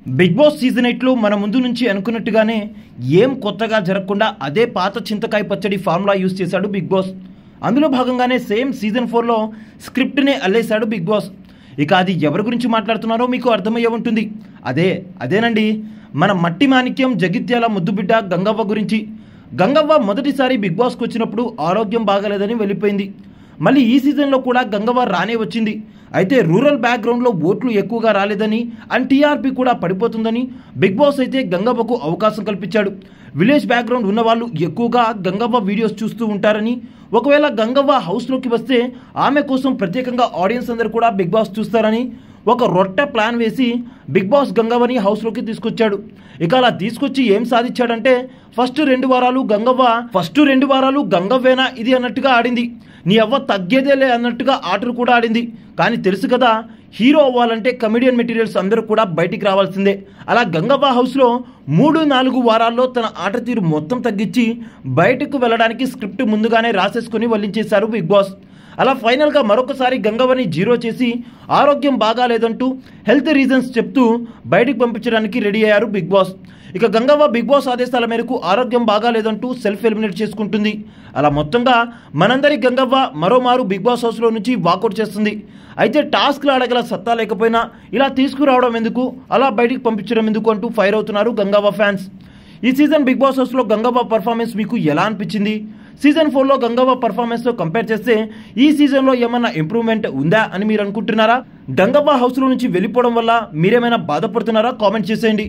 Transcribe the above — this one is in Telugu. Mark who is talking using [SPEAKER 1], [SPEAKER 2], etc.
[SPEAKER 1] బిగ్ బాస్ సీజన్ 8లో మన ముందు నుంచి అనుకున్నట్టుగానే ఏం కొత్తగా జరగకుండా అదే పాత చింతకాయ పచ్చడి ఫార్ములా యూజ్ చేశాడు బిగ్ బాస్. అందులో భాగంగానే సేమ్ సీజన్ 4లో స్క్రిప్ట్నే అల్లేశాడు బిగ్ బాస్. ఇక అది ఎవరి గురించి మాట్లాడుతున్నారో మీకు అర్థమయ్యే ఉంటుంది. అదేనండి మన మట్టి మాణిక్యం జగిత్యాల ముద్దుబిడ్డ గంగవ్వ గురించి. గంగవ్వ మొదటిసారి బిగ్ బాస్కి వచ్చినప్పుడు ఆరోగ్యం బాగాలేదని వెళ్ళిపోయింది. మళ్ళీ ఈ సీజన్లో కూడా గంగవ్వ రానే వచ్చింది. అయితే రూరల్ బ్యాక్గ్రౌండ్లో ఓట్లు ఎక్కువగా రాలేదని అండ్ టీఆర్పీ కూడా పడిపోతుందని బిగ్ బాస్ అయితే గంగవ్వకు అవకాశం కల్పించాడు. విలేజ్ బ్యాక్గ్రౌండ్ ఉన్నవాళ్ళు ఎక్కువగా గంగవ్వ వీడియోస్ చూస్తూ ఉంటారని, ఒకవేళ గంగవ్వ హౌస్లోకి వస్తే ఆమె కోసం ప్రత్యేకంగా ఆడియన్స్ అందరూ కూడా బిగ్ బాస్ చూస్తారని ఒక రొట్టె ప్లాన్ వేసి బిగ్ బాస్ గంగవ్వని హౌస్లోకి తీసుకొచ్చాడు. ఇక అలా తీసుకొచ్చి ఏం సాధించాడంటే ఫస్ట్ రెండు వారాలు గంగవ్వేనా ఇది అన్నట్టుగా ఆడింది. నీ అవ్వ తగ్గేదేలే అన్నట్టుగా ఆటలు కూడా ఆడింది. కానీ తెలుసు కదా, హీరో అవ్వాలంటే కమెడియన్ మెటీరియల్స్ అందరూ కూడా బయటికి రావాల్సిందే. అలా గంగవ్వ హౌస్లో 3-4 వారాల్లో తన ఆట తీరు మొత్తం తగ్గించి బయటకు వెళ్ళడానికి స్క్రిప్ట్ ముందుగానే రాసేసుకుని వల్లించేశారు బిగ్ బాస్. అలా ఫైనల్గా మరొకసారి గంగవ్వని జీరో చేసి ఆరోగ్యం బాగాలేదంటూ హెల్త్ రీజన్స్ చెప్తూ బయటికి పంపించడానికి రెడీ అయ్యారు బిగ్ బాస్. ఇక గంగవ్వ బిగ్ బాస్ ఆదేశాల మేరకు ఆరోగ్యం బాగాలేదంటూ సెల్ఫ్ ఎలిమినేట్ చేసుకుంటుంది. అలా మొత్తంగా మనందరి గంగవ్వ మరోమారు బిగ్ బాస్ హౌస్లో నుంచి వాకౌట్ చేస్తుంది. అయితే టాస్క్లు ఆడగల సత్తా లేకపోయినా ఇలా తీసుకురావడం ఎందుకు, అలా బయటికి పంపించడం ఎందుకు అంటూ ఫైర్ అవుతున్నారు గంగవ్వ ఫ్యాన్స్. ఈ సీజన్ బిగ్ బాస్ హౌస్లో గంగవ్వ పర్ఫార్మెన్స్ మీకు ఎలా అనిపించింది? సీజన్ 4లో గంగవ్వ పర్ఫార్మెన్స్తో కంపేర్ చేస్తే ఈ సీజన్లో ఏమన్నా ఇంప్రూవ్మెంట్ ఉందా అని మీరు అనుకుంటున్నారా? గంగవ్వ హౌస్లో నుంచి వెళ్ళిపోవడం వల్ల మీరేమైనా బాధపడుతున్నారా? కామెంట్ చేసేయండి.